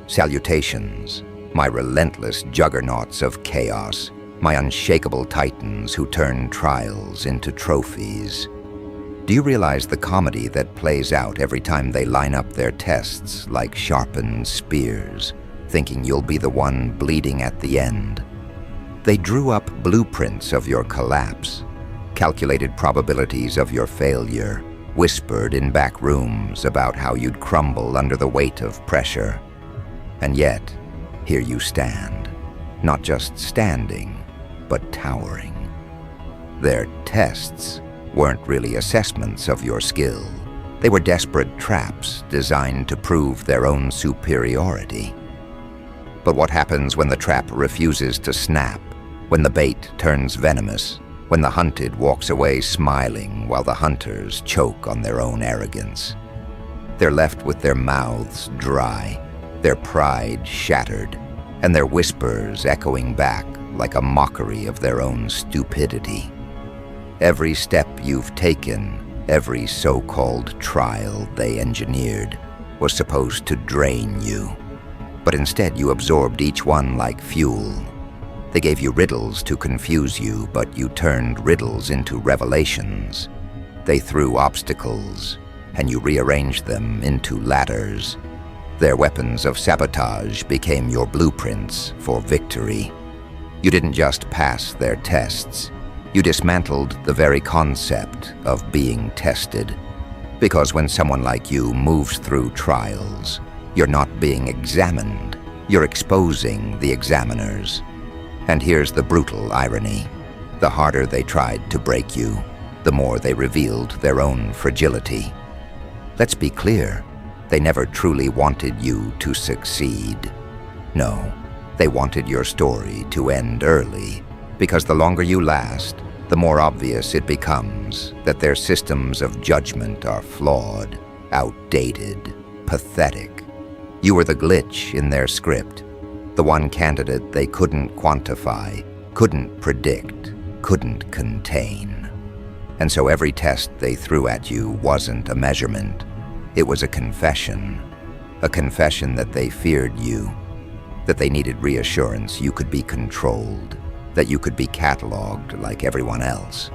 Salutations, my relentless juggernauts of chaos, my unshakable titans who turn trials into trophies. Do you realize the comedy that plays out every time they line up their tests like sharpened spears, thinking you'll be the one bleeding at the end? They drew up blueprints of your collapse, calculated probabilities of your failure, whispered in back rooms about how you'd crumble under the weight of pressure. And yet, here you stand, not just standing, but towering. Their tests weren't really assessments of your skill. They were desperate traps designed to prove their own superiority. But what happens when the trap refuses to snap, when the bait turns venomous, when the hunted walks away smiling while the hunters choke on their own arrogance? They're left with their mouths dry, their pride shattered, and their whispers echoing back like a mockery of their own stupidity. Every step you've taken, every so-called trial they engineered, was supposed to drain you. But instead you absorbed each one like fuel. They gave you riddles to confuse you, but you turned riddles into revelations. They threw obstacles, and you rearranged them into ladders. Their weapons of sabotage became your blueprints for victory. You didn't just pass their tests. You dismantled the very concept of being tested. Because when someone like you moves through trials, you're not being examined. You're exposing the examiners. And here's the brutal irony. The harder they tried to break you, the more they revealed their own fragility. Let's be clear. They never truly wanted you to succeed. No, they wanted your story to end early, because the longer you last, the more obvious it becomes that their systems of judgment are flawed, outdated, pathetic. You were the glitch in their script, the one candidate they couldn't quantify, couldn't predict, couldn't contain. And so every test they threw at you wasn't a measurement. It was a confession that they feared you, that they needed reassurance you could be controlled, that you could be cataloged like everyone else.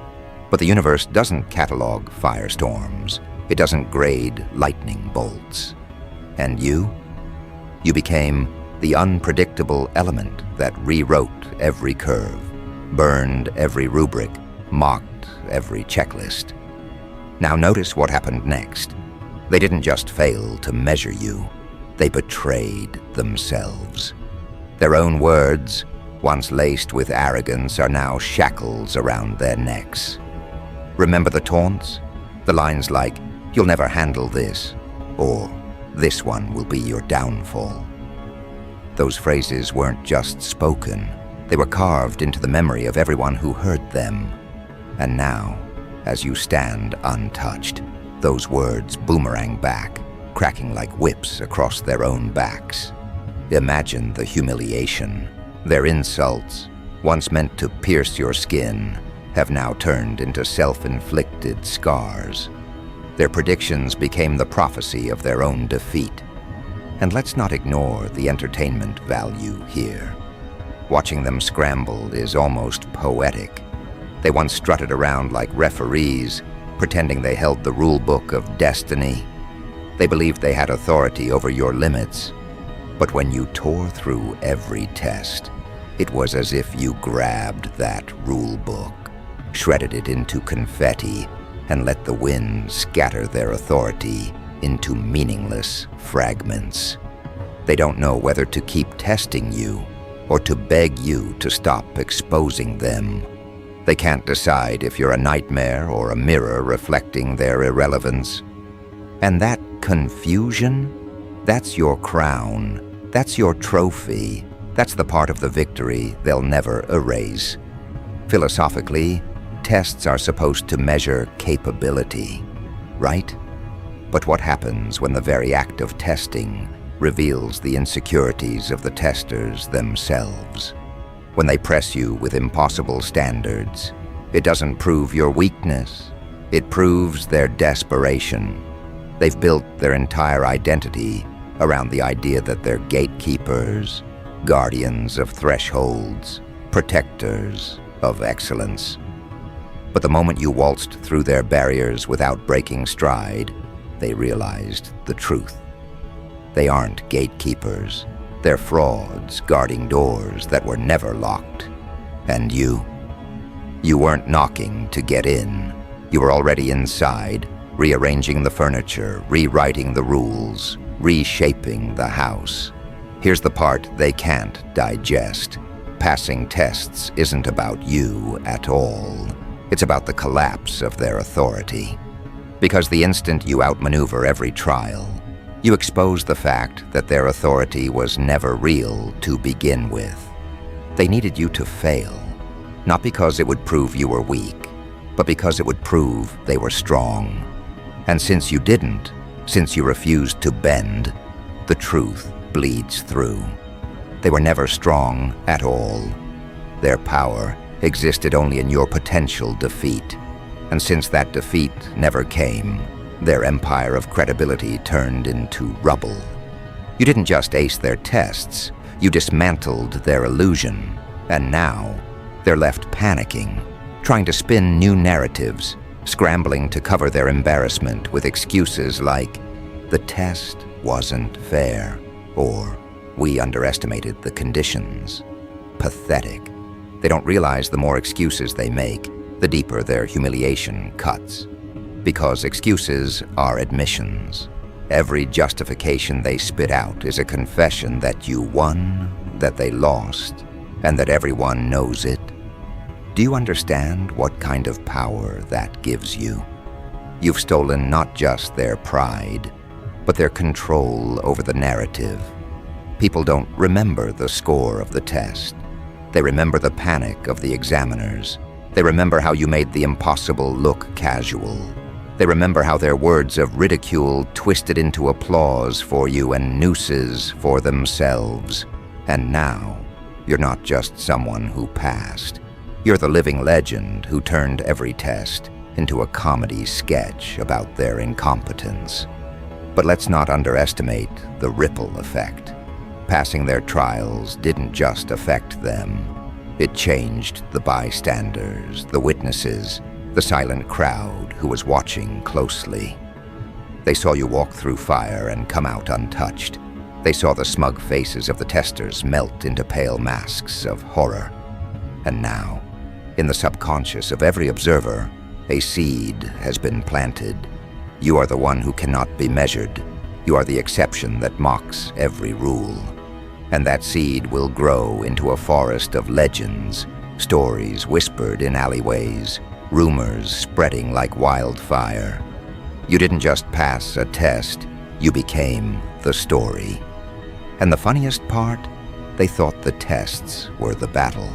But the universe doesn't catalog firestorms. It doesn't grade lightning bolts. And you became the unpredictable element that rewrote every curve, burned every rubric, mocked every checklist. Now notice what happened next. They didn't just fail to measure you, they betrayed themselves. Their own words, once laced with arrogance, are now shackles around their necks. Remember the taunts? The lines like, "You'll never handle this," or "This one will be your downfall." Those phrases weren't just spoken, they were carved into the memory of everyone who heard them. And now, as you stand untouched, those words boomerang back, cracking like whips across their own backs. Imagine the humiliation. Their insults, once meant to pierce your skin, have now turned into self-inflicted scars. Their predictions became the prophecy of their own defeat. And let's not ignore the entertainment value here. Watching them scramble is almost poetic. They once strutted around like referees, pretending they held the rule book of destiny. They believed they had authority over your limits. But when you tore through every test, it was as if you grabbed that rule book, shredded it into confetti, and let the wind scatter their authority into meaningless fragments. They don't know whether to keep testing you or to beg you to stop exposing them. They can't decide if you're a nightmare or a mirror reflecting their irrelevance. And that confusion, that's your crown, that's your trophy, that's the part of the victory they'll never erase. Philosophically, tests are supposed to measure capability, right? But what happens when the very act of testing reveals the insecurities of the testers themselves? When they press you with impossible standards, it doesn't prove your weakness, it proves their desperation. They've built their entire identity around the idea that they're gatekeepers, guardians of thresholds, protectors of excellence. But the moment you waltzed through their barriers without breaking stride, they realized the truth. They aren't gatekeepers. They're frauds guarding doors that were never locked. And you weren't knocking to get in. You were already inside, rearranging the furniture, rewriting the rules, reshaping the house. Here's the part they can't digest. Passing tests isn't about you at all. It's about the collapse of their authority. Because the instant you outmaneuver every trial, you expose the fact that their authority was never real to begin with. They needed you to fail, not because it would prove you were weak, but because it would prove they were strong. And since you didn't, since you refused to bend, the truth bleeds through. They were never strong at all. Their power existed only in your potential defeat. And since that defeat never came, their empire of credibility turned into rubble. You didn't just ace their tests, you dismantled their illusion. And now, they're left panicking, trying to spin new narratives, scrambling to cover their embarrassment with excuses like, "The test wasn't fair," or "We underestimated the conditions." Pathetic. They don't realize the more excuses they make, the deeper their humiliation cuts. Because excuses are admissions. Every justification they spit out is a confession that you won, that they lost, and that everyone knows it. Do you understand what kind of power that gives you? You've stolen not just their pride, but their control over the narrative. People don't remember the score of the test. They remember the panic of the examiners. They remember how you made the impossible look casual. They remember how their words of ridicule twisted into applause for you and nooses for themselves. And now, you're not just someone who passed. You're the living legend who turned every test into a comedy sketch about their incompetence. But let's not underestimate the ripple effect. Passing their trials didn't just affect them. It changed the bystanders, the witnesses, the silent crowd who was watching closely. They saw you walk through fire and come out untouched. They saw the smug faces of the testers melt into pale masks of horror. And now, in the subconscious of every observer, a seed has been planted. You are the one who cannot be measured. You are the exception that mocks every rule. And that seed will grow into a forest of legends, stories whispered in alleyways, rumors spreading like wildfire. You didn't just pass a test, you became the story. And the funniest part, they thought the tests were the battle.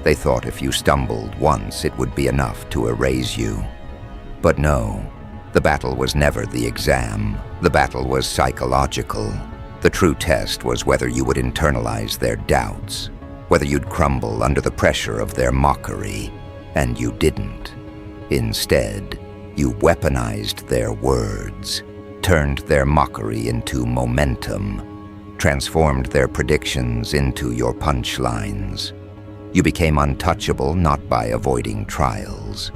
They thought if you stumbled once, it would be enough to erase you. But no, the battle was never the exam. The battle was psychological. The true test was whether you would internalize their doubts, whether you'd crumble under the pressure of their mockery. And you didn't. Instead, you weaponized their words, turned their mockery into momentum, transformed their predictions into your punchlines. You became untouchable not by avoiding trials,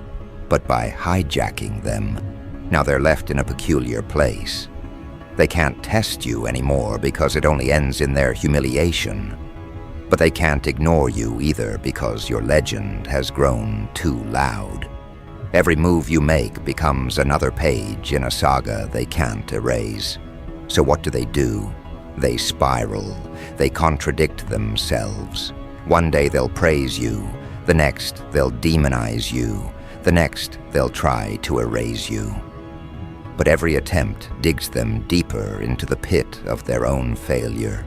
but by hijacking them. Now they're left in a peculiar place. They can't test you anymore because it only ends in their humiliation. But they can't ignore you either because your legend has grown too loud. Every move you make becomes another page in a saga they can't erase. So what do? They spiral. They contradict themselves. One day they'll praise you. The next they'll demonize you. The next they'll try to erase you. But every attempt digs them deeper into the pit of their own failure.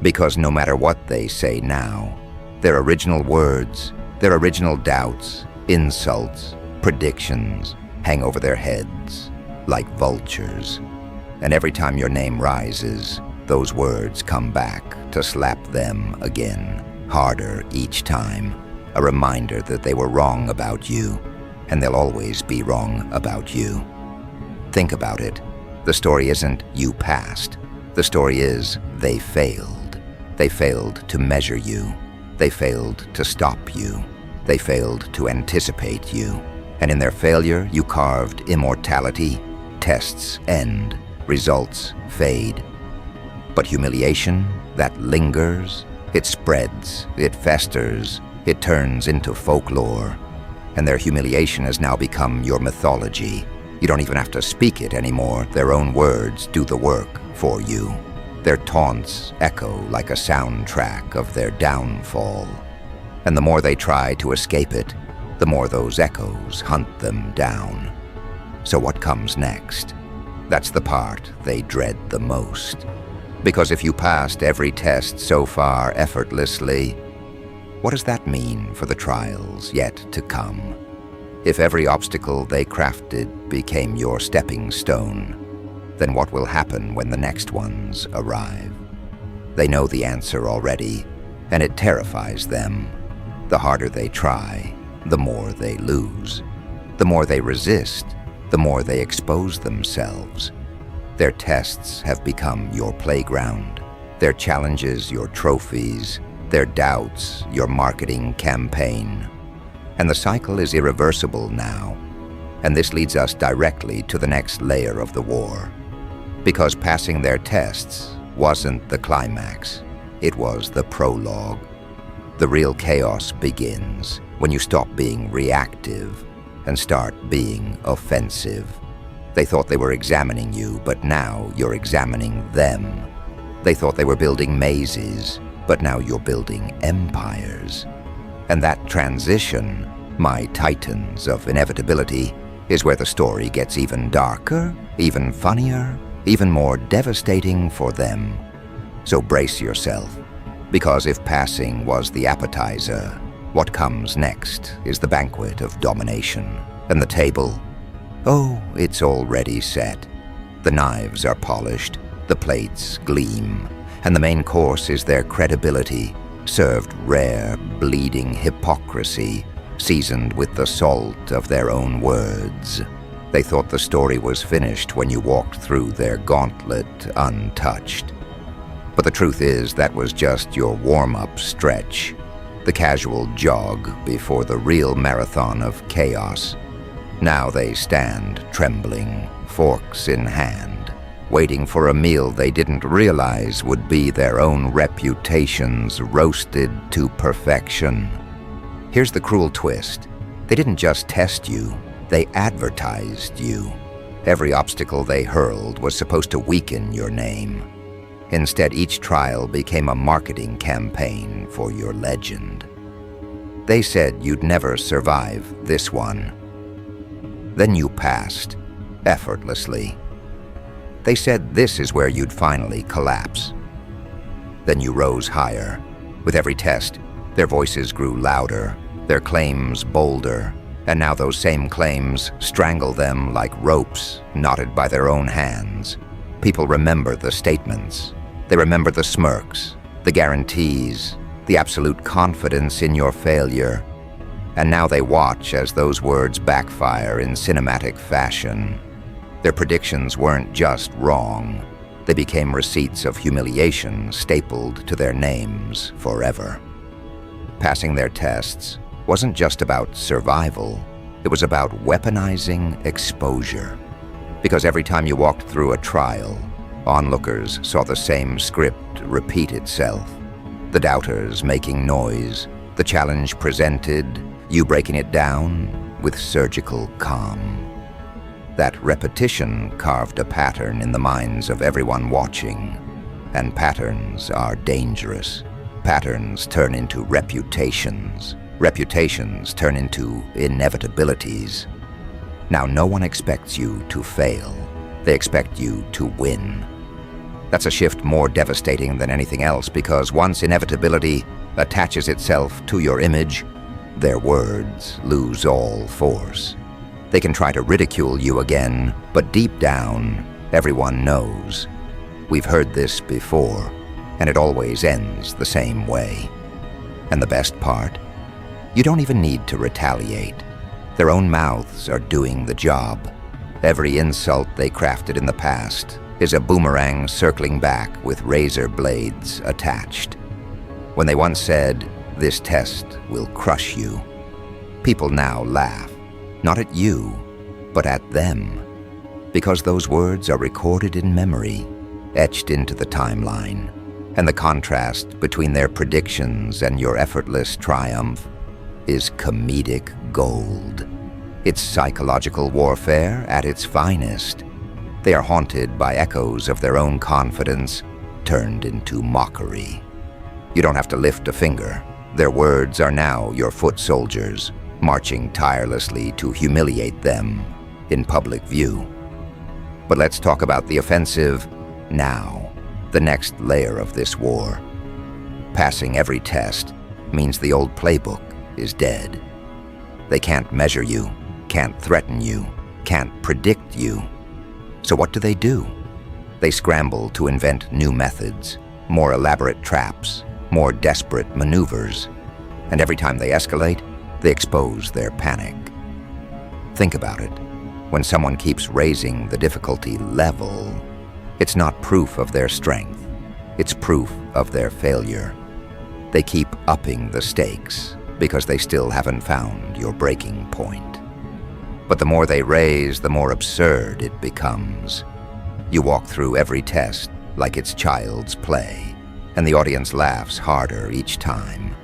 Because no matter what they say now, their original words, their original doubts, insults, predictions hang over their heads like vultures. And every time your name rises, those words come back to slap them again, harder each time. A reminder that they were wrong about you, and they'll always be wrong about you. Think about it. The story isn't you passed. The story is, they failed. They failed to measure you. They failed to stop you. They failed to anticipate you. And in their failure, you carved immortality. Tests end. Results fade. But humiliation, that lingers. It spreads. It festers. It turns into folklore. And their humiliation has now become your mythology. You don't even have to speak it anymore. Their own words do the work for you. Their taunts echo like a soundtrack of their downfall. And the more they try to escape it, the more those echoes hunt them down. So what comes next? That's the part they dread the most. Because if you passed every test so far effortlessly, what does that mean for the trials yet to come? If every obstacle they crafted became your stepping stone, then what will happen when the next ones arrive? They know the answer already, and it terrifies them. The harder they try, the more they lose. The more they resist, the more they expose themselves. Their tests have become your playground, their challenges your trophies, their doubts your marketing campaign. And the cycle is irreversible now. And this leads us directly to the next layer of the war. Because passing their tests wasn't the climax, it was the prologue. The real chaos begins when you stop being reactive and start being offensive. They thought they were examining you, but now you're examining them. They thought they were building mazes, but now you're building empires. And that transition, my titans of inevitability, is where the story gets even darker, even funnier, even more devastating for them. So brace yourself, because if passing was the appetizer, what comes next is the banquet of domination. And the table, oh, it's already set. The knives are polished, the plates gleam, and the main course is their credibility, served rare, bleeding hypocrisy, seasoned with the salt of their own words. They thought the story was finished when you walked through their gauntlet untouched. But the truth is that was just your warm-up stretch, the casual jog before the real marathon of chaos. Now they stand trembling, forks in hand, waiting for a meal they didn't realize would be their own reputations roasted to perfection. Here's the cruel twist. They didn't just test you, they advertised you. Every obstacle they hurled was supposed to weaken your name. Instead, each trial became a marketing campaign for your legend. They said you'd never survive this one. Then you passed, effortlessly. They said this is where you'd finally collapse. Then you rose higher. With every test, their voices grew louder, their claims bolder, and now those same claims strangle them like ropes knotted by their own hands. People remember the statements. They remember the smirks, the guarantees, the absolute confidence in your failure. And now they watch as those words backfire in cinematic fashion. Their predictions weren't just wrong. They became receipts of humiliation stapled to their names forever. Passing their tests wasn't just about survival. It was about weaponizing exposure. Because every time you walked through a trial, onlookers saw the same script repeat itself. The doubters making noise, the challenge presented, you breaking it down with surgical calm. That repetition carved a pattern in the minds of everyone watching. And patterns are dangerous. Patterns turn into reputations. Reputations turn into inevitabilities. Now no one expects you to fail. They expect you to win. That's a shift more devastating than anything else, because once inevitability attaches itself to your image, their words lose all force. They can try to ridicule you again, but deep down, everyone knows. We've heard this before, and it always ends the same way. And the best part? You don't even need to retaliate. Their own mouths are doing the job. Every insult they crafted in the past, is a boomerang circling back with razor blades attached. When they once said, "This test will crush you," people now laugh, not at you, but at them, because those words are recorded in memory, etched into the timeline, and the contrast between their predictions and your effortless triumph is comedic gold. It's psychological warfare at its finest. They are haunted by echoes of their own confidence turned into mockery. You don't have to lift a finger. Their words are now your foot soldiers, marching tirelessly to humiliate them in public view. But let's talk about the offensive now, the next layer of this war. Passing every test means the old playbook is dead. They can't measure you, can't threaten you, can't predict you. So what do? They scramble to invent new methods, more elaborate traps, more desperate maneuvers. And every time they escalate, they expose their panic. Think about it. When someone keeps raising the difficulty level, it's not proof of their strength. It's proof of their failure. They keep upping the stakes because they still haven't found your breaking point. But the more they raise, the more absurd it becomes. You walk through every test like it's child's play, and the audience laughs harder each time.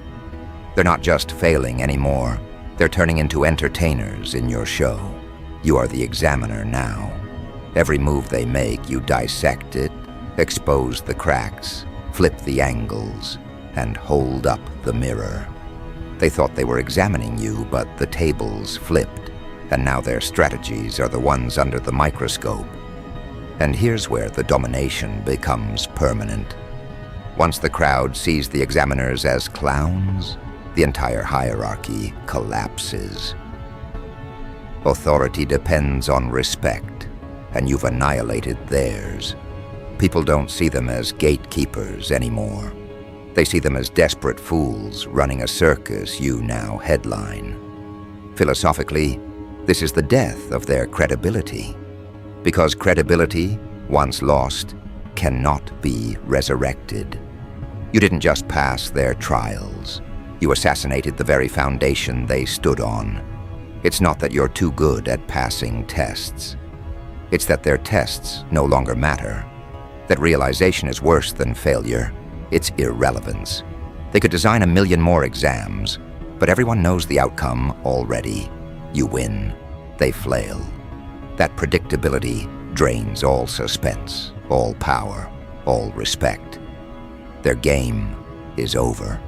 They're not just failing anymore, they're turning into entertainers in your show. You are the examiner now. Every move they make, you dissect it, expose the cracks, flip the angles, and hold up the mirror. They thought they were examining you, but the tables flipped, and now their strategies are the ones under the microscope. And here's where the domination becomes permanent. Once the crowd sees the examiners as clowns, the entire hierarchy collapses. Authority depends on respect, and you've annihilated theirs. People don't see them as gatekeepers anymore. They see them as desperate fools running a circus you now headline. Philosophically, this is the death of their credibility, because credibility, once lost, cannot be resurrected. You didn't just pass their trials. You assassinated the very foundation they stood on. It's not that you're too good at passing tests. It's that their tests no longer matter. That realization is worse than failure. It's irrelevance. They could design 1,000,000 more exams, but everyone knows the outcome already. You win. They flail. That predictability drains all suspense, all power, all respect. Their game is over,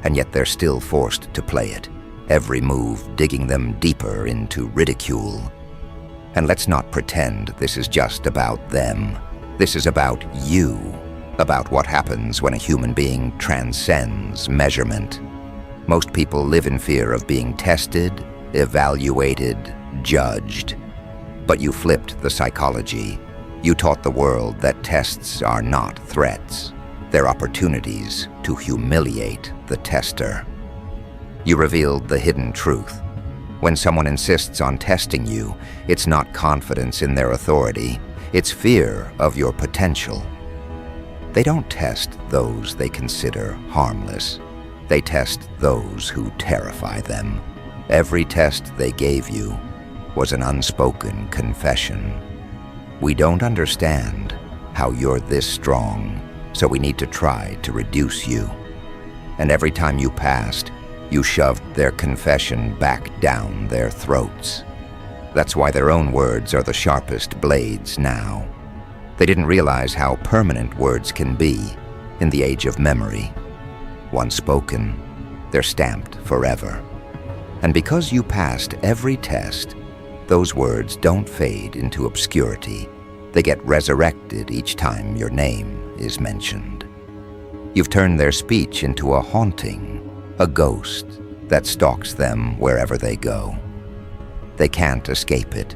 and yet they're still forced to play it, every move digging them deeper into ridicule. And let's not pretend this is just about them. This is about you, about what happens when a human being transcends measurement. Most people live in fear of being tested, evaluated, judged. But you flipped the psychology. You taught the world that tests are not threats. They're opportunities to humiliate the tester. You revealed the hidden truth. When someone insists on testing you, it's not confidence in their authority, it's fear of your potential. They don't test those they consider harmless. They test those who terrify them. Every test they gave you was an unspoken confession. We don't understand how you're this strong, so we need to try to reduce you. And every time you passed, you shoved their confession back down their throats. That's why their own words are the sharpest blades now. They didn't realize how permanent words can be in the age of memory. Once spoken, they're stamped forever. And because you passed every test, those words don't fade into obscurity. They get resurrected each time your name is mentioned. You've turned their speech into a haunting, a ghost that stalks them wherever they go. They can't escape it.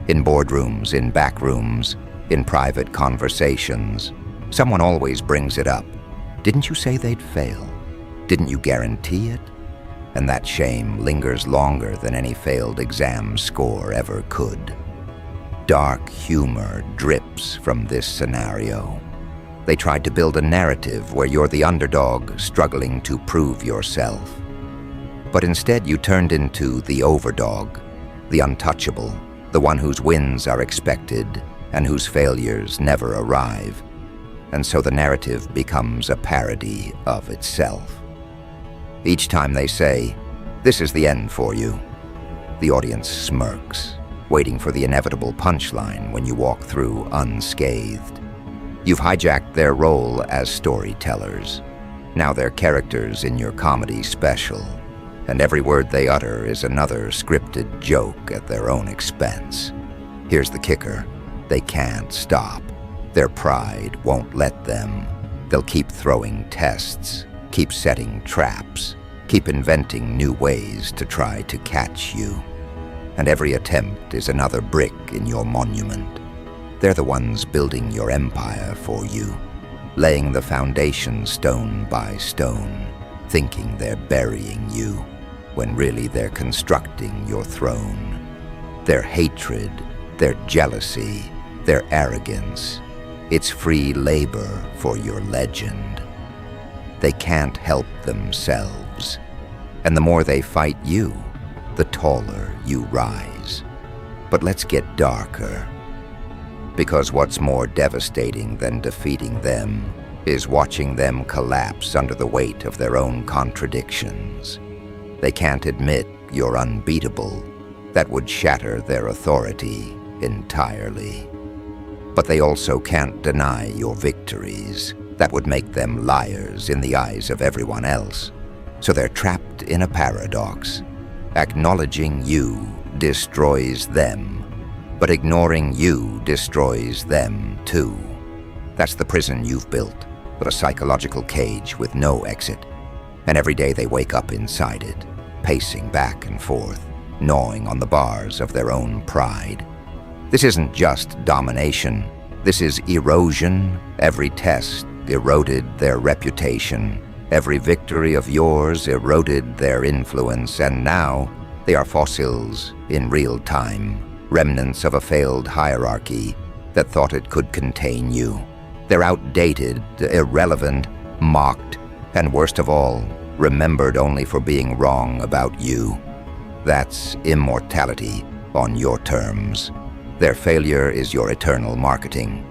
In boardrooms, in back rooms, in private conversations, someone always brings it up. Didn't you say they'd fail? Didn't you guarantee it? And that shame lingers longer than any failed exam score ever could. Dark humor drips from this scenario. They tried to build a narrative where you're the underdog struggling to prove yourself. But instead you turned into the overdog, the untouchable, the one whose wins are expected and whose failures never arrive. And so the narrative becomes a parody of itself. Each time they say, "This is the end for you," the audience smirks, waiting for the inevitable punchline when you walk through unscathed. You've hijacked their role as storytellers. Now they're characters in your comedy special, and every word they utter is another scripted joke at their own expense. Here's the kicker: they can't stop. Their pride won't let them. They'll keep throwing tests, keep setting traps, keep inventing new ways to try to catch you. And every attempt is another brick in your monument. They're the ones building your empire for you, laying the foundation stone by stone, thinking they're burying you, when really they're constructing your throne. Their hatred, their jealousy, their arrogance, it's free labor for your legend. They can't help themselves, and the more they fight you, the taller you rise. But let's get darker, because what's more devastating than defeating them is watching them collapse under the weight of their own contradictions. They can't admit you're unbeatable. That would shatter their authority entirely. But they also can't deny your victories. That would make them liars in the eyes of everyone else. So they're trapped in a paradox. Acknowledging you destroys them, but ignoring you destroys them too. That's the prison you've built, but a psychological cage with no exit. And every day they wake up inside it, pacing back and forth, gnawing on the bars of their own pride. This isn't just domination. This is erosion. Every test eroded their reputation. Every victory of yours eroded their influence, and now they are fossils in real time, remnants of a failed hierarchy that thought it could contain you. They're outdated, irrelevant, mocked, and worst of all, remembered only for being wrong about you. That's immortality on your terms. Their failure is your eternal marketing.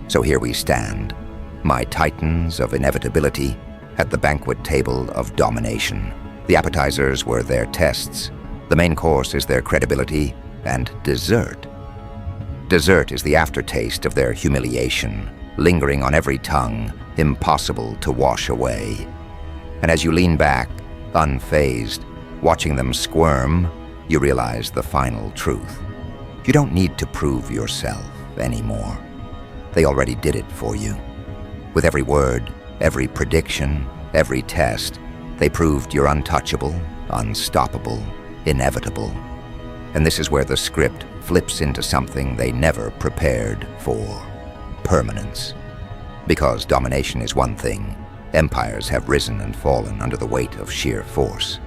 So here we stand, my titans of inevitability, at the banquet table of domination. The appetizers were their tests. The main course is their credibility, and dessert. Dessert is the aftertaste of their humiliation, lingering on every tongue, impossible to wash away. And as you lean back, unfazed, watching them squirm, you realize the final truth. You don't need to prove yourself anymore. They already did it for you. With every word, every prediction, every test, they proved you're untouchable, unstoppable, inevitable. And this is where the script flips into something they never prepared for: permanence. Because domination is one thing, empires have risen and fallen under the weight of sheer force.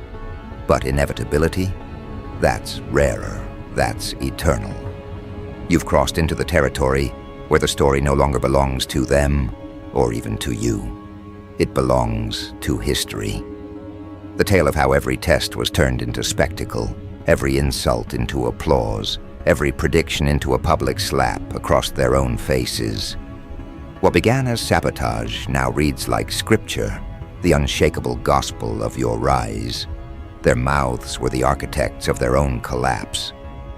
But inevitability? That's rarer. That's eternal. You've crossed into the territory where the story no longer belongs to them or even to you. It belongs to history. The tale of how every test was turned into spectacle, every insult into applause, every prediction into a public slap across their own faces. What began as sabotage now reads like scripture, the unshakable gospel of your rise. Their mouths were the architects of their own collapse.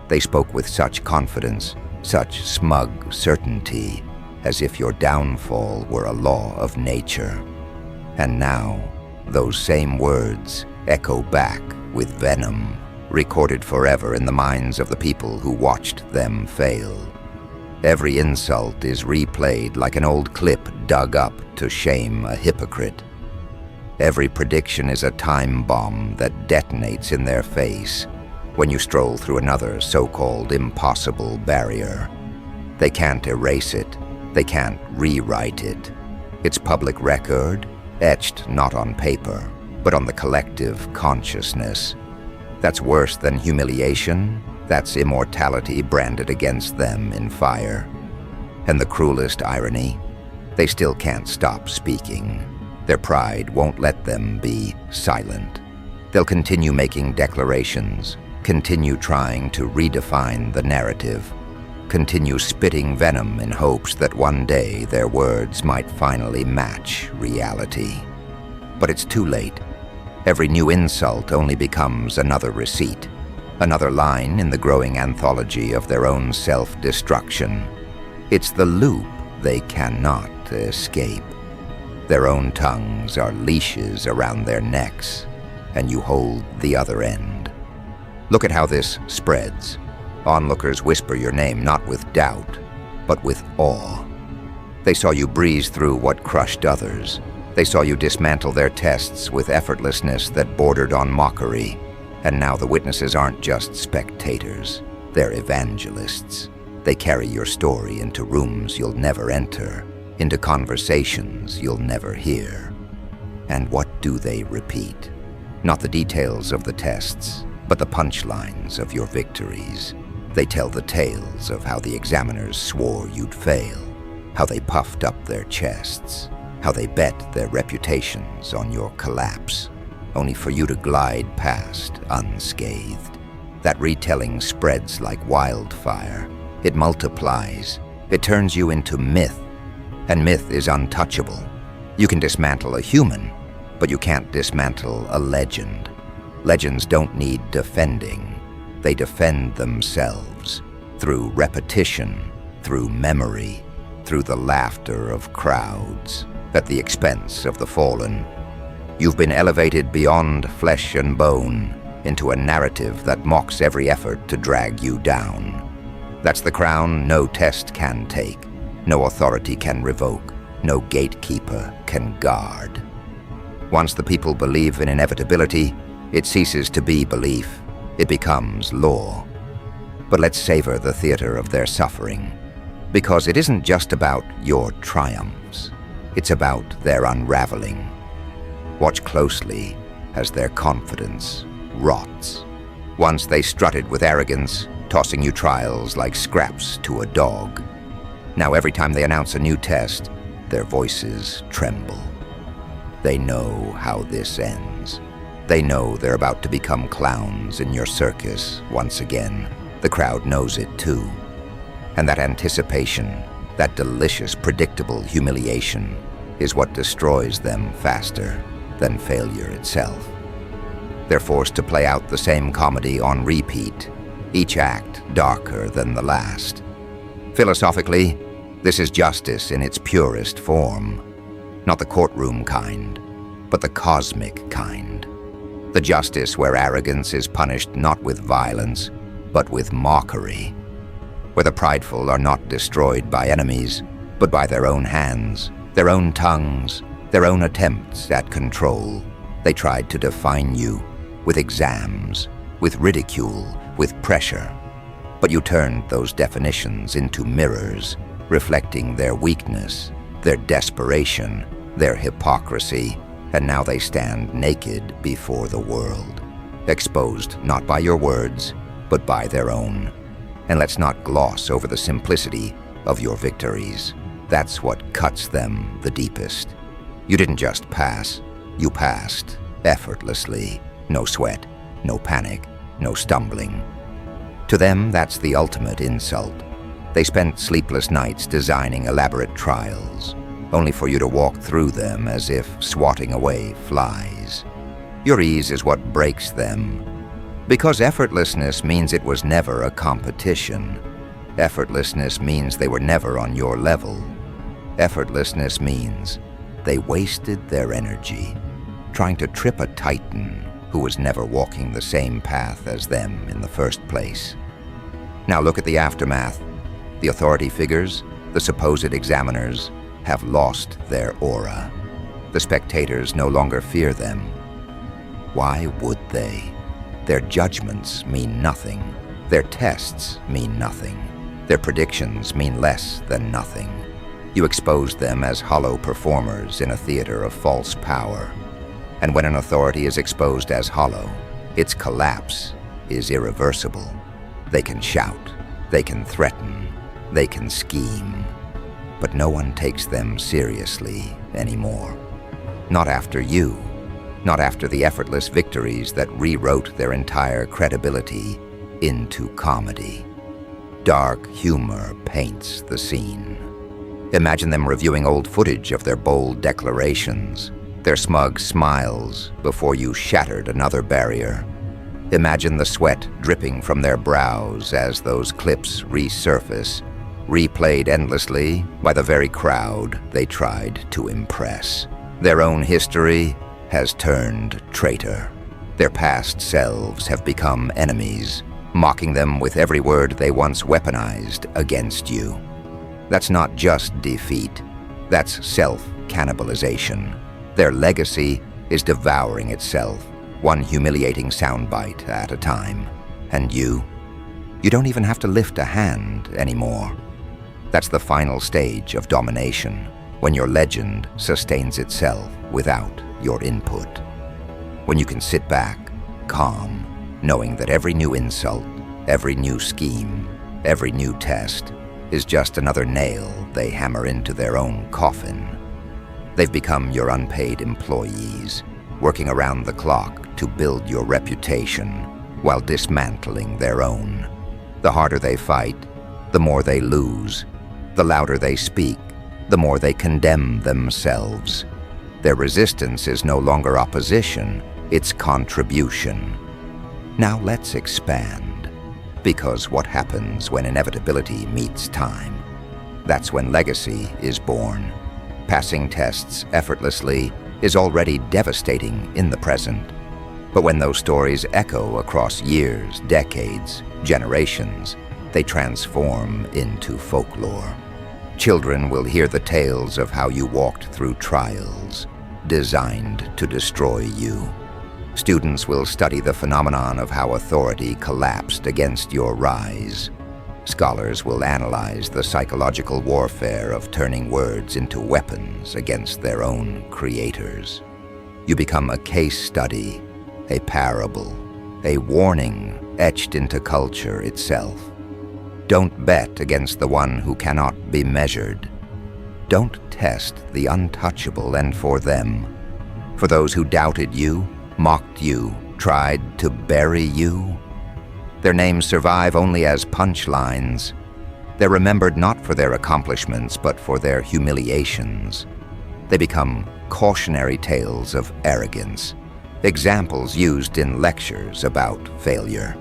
They spoke with such confidence, such smug certainty, as if your downfall were a law of nature. And now, those same words echo back with venom, recorded forever in the minds of the people who watched them fail. Every insult is replayed like an old clip dug up to shame a hypocrite. Every prediction is a time bomb that detonates in their face when you stroll through another so-called impossible barrier. They can't erase it. They can't rewrite it. It's public record, etched not on paper, but on the collective consciousness. That's worse than humiliation. That's immortality branded against them in fire. And the cruelest irony, they still can't stop speaking. Their pride won't let them be silent. They'll continue making declarations, continue trying to redefine the narrative, continue spitting venom in hopes that one day their words might finally match reality. But it's too late. Every new insult only becomes another receipt, another line in the growing anthology of their own self-destruction. It's the loop they cannot escape. Their own tongues are leashes around their necks, and you hold the other end. Look at how this spreads. Onlookers whisper your name not with doubt, but with awe. They saw you breeze through what crushed others. They saw you dismantle their tests with effortlessness that bordered on mockery. And now the witnesses aren't just spectators, they're evangelists. They carry your story into rooms you'll never enter, into conversations you'll never hear. And what do they repeat? Not the details of the tests, but the punchlines of your victories. They tell the tales of how the examiners swore you'd fail, how they puffed up their chests, how they bet their reputations on your collapse, only for you to glide past unscathed. That retelling spreads like wildfire. It multiplies. It turns you into myth. And myth is untouchable. You can dismantle a human, but you can't dismantle a legend. Legends don't need defending. They defend themselves through repetition, through memory, through the laughter of crowds, at the expense of the fallen. You've been elevated beyond flesh and bone into a narrative that mocks every effort to drag you down. That's the crown no test can take, no authority can revoke, no gatekeeper can guard. Once the people believe in inevitability, it ceases to be belief. It becomes law. But let's savor the theater of their suffering, because it isn't just about your triumphs. It's about their unraveling. Watch closely as their confidence rots. Once they strutted with arrogance, tossing you trials like scraps to a dog. Now every time they announce a new test, their voices tremble. They know how this ends. They know they're about to become clowns in your circus once again. The crowd knows it too. And that anticipation, that delicious, predictable humiliation, is what destroys them faster than failure itself. They're forced to play out the same comedy on repeat, each act darker than the last. Philosophically, this is justice in its purest form. Not the courtroom kind, but the cosmic kind. The justice where arrogance is punished not with violence, but with mockery. Where the prideful are not destroyed by enemies, but by their own hands, their own tongues, their own attempts at control. They tried to define you with exams, with ridicule, with pressure. But you turned those definitions into mirrors, reflecting their weakness, their desperation, their hypocrisy, and now they stand naked before the world, exposed not by your words, but by their own. And let's not gloss over the simplicity of your victories. That's what cuts them the deepest. You didn't just pass, you passed effortlessly. No sweat, no panic, no stumbling. To them, that's the ultimate insult. They spent sleepless nights designing elaborate trials, only for you to walk through them as if swatting away flies. Your ease is what breaks them. Because effortlessness means it was never a competition. Effortlessness means they were never on your level. Effortlessness means they wasted their energy trying to trip a titan who was never walking the same path as them in the first place. Now look at the aftermath. The authority figures, the supposed examiners, have lost their aura. The spectators no longer fear them. Why would they? Their judgments mean nothing. Their tests mean nothing. Their predictions mean less than nothing. You exposed them as hollow performers in a theater of false power. And when an authority is exposed as hollow, its collapse is irreversible. They can shout, they can threaten, they can scheme, but no one takes them seriously anymore. Not after you, not after the effortless victories that rewrote their entire credibility into comedy. Dark humor paints the scene. Imagine them reviewing old footage of their bold declarations, their smug smiles before you shattered another barrier. Imagine the sweat dripping from their brows as those clips resurface, replayed endlessly by the very crowd they tried to impress. Their own history has turned traitor. Their past selves have become enemies, mocking them with every word they once weaponized against you. That's not just defeat, that's self-cannibalization. Their legacy is devouring itself, one humiliating soundbite at a time. And you don't even have to lift a hand anymore. That's the final stage of domination, when your legend sustains itself without your input. When you can sit back, calm, knowing that every new insult, every new scheme, every new test is just another nail they hammer into their own coffin. They've become your unpaid employees, working around the clock to build your reputation while dismantling their own. The harder they fight, the more they lose. The louder they speak, the more they condemn themselves. Their resistance is no longer opposition, it's contribution. Now let's expand, because what happens when inevitability meets time? That's when legacy is born. Passing tests effortlessly is already devastating in the present. But when those stories echo across years, decades, generations, they transform into folklore. Children will hear the tales of how you walked through trials designed to destroy you. Students will study the phenomenon of how authority collapsed against your rise. Scholars will analyze the psychological warfare of turning words into weapons against their own creators. You become a case study, a parable, a warning etched into culture itself. Don't bet against the one who cannot be measured. Don't test the untouchable, and for them, for those who doubted you, mocked you, tried to bury you, their names survive only as punchlines. They're remembered not for their accomplishments, but for their humiliations. They become cautionary tales of arrogance, examples used in lectures about failure.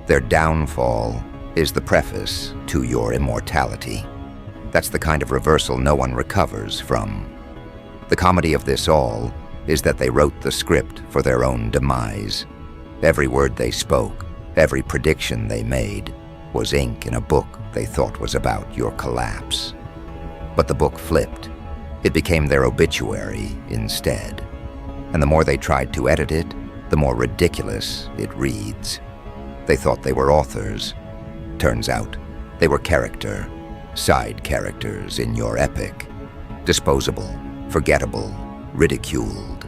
Their downfall is the preface to your immortality. That's the kind of reversal no one recovers from. The comedy of this all is that they wrote the script for their own demise. Every word they spoke, every prediction they made, was ink in a book they thought was about your collapse. But the book flipped. It became their obituary instead. And the more they tried to edit it, the more ridiculous it reads. They thought they were authors. Turns out, they were character, side characters in your epic. Disposable, forgettable, ridiculed.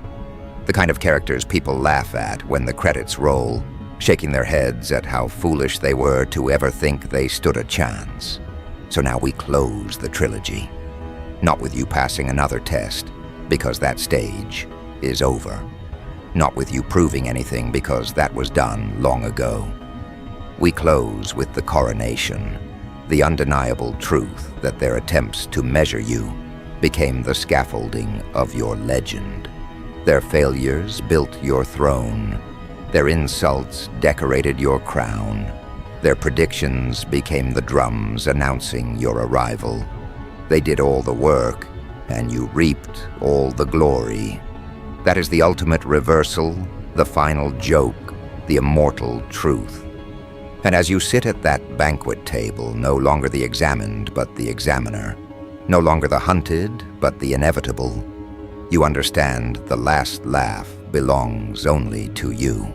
The kind of characters people laugh at when the credits roll, shaking their heads at how foolish they were to ever think they stood a chance. So now we close the trilogy. Not with you passing another test, because that stage is over. Not with you proving anything, because that was done long ago. We close with the coronation, the undeniable truth that their attempts to measure you became the scaffolding of your legend. Their failures built your throne. Their insults decorated your crown. Their predictions became the drums announcing your arrival. They did all the work, and you reaped all the glory. That is the ultimate reversal, the final joke, the immortal truth. And as you sit at that banquet table, no longer the examined but the examiner, no longer the hunted but the inevitable, you understand the last laugh belongs only to you.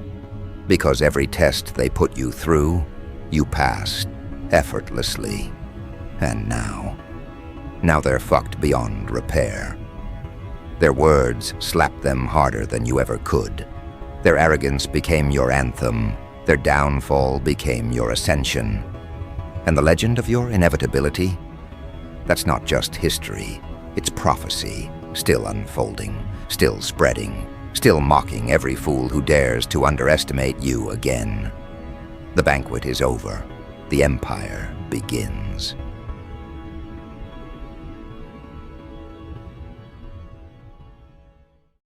Because every test they put you through, you passed effortlessly. And now they're fucked beyond repair. Their words slapped them harder than you ever could. Their arrogance became your anthem, Their downfall became your ascension. And the legend of your inevitability? That's not just history, it's prophecy, still unfolding, still spreading, still mocking every fool who dares to underestimate you again. The banquet is over. The empire begins.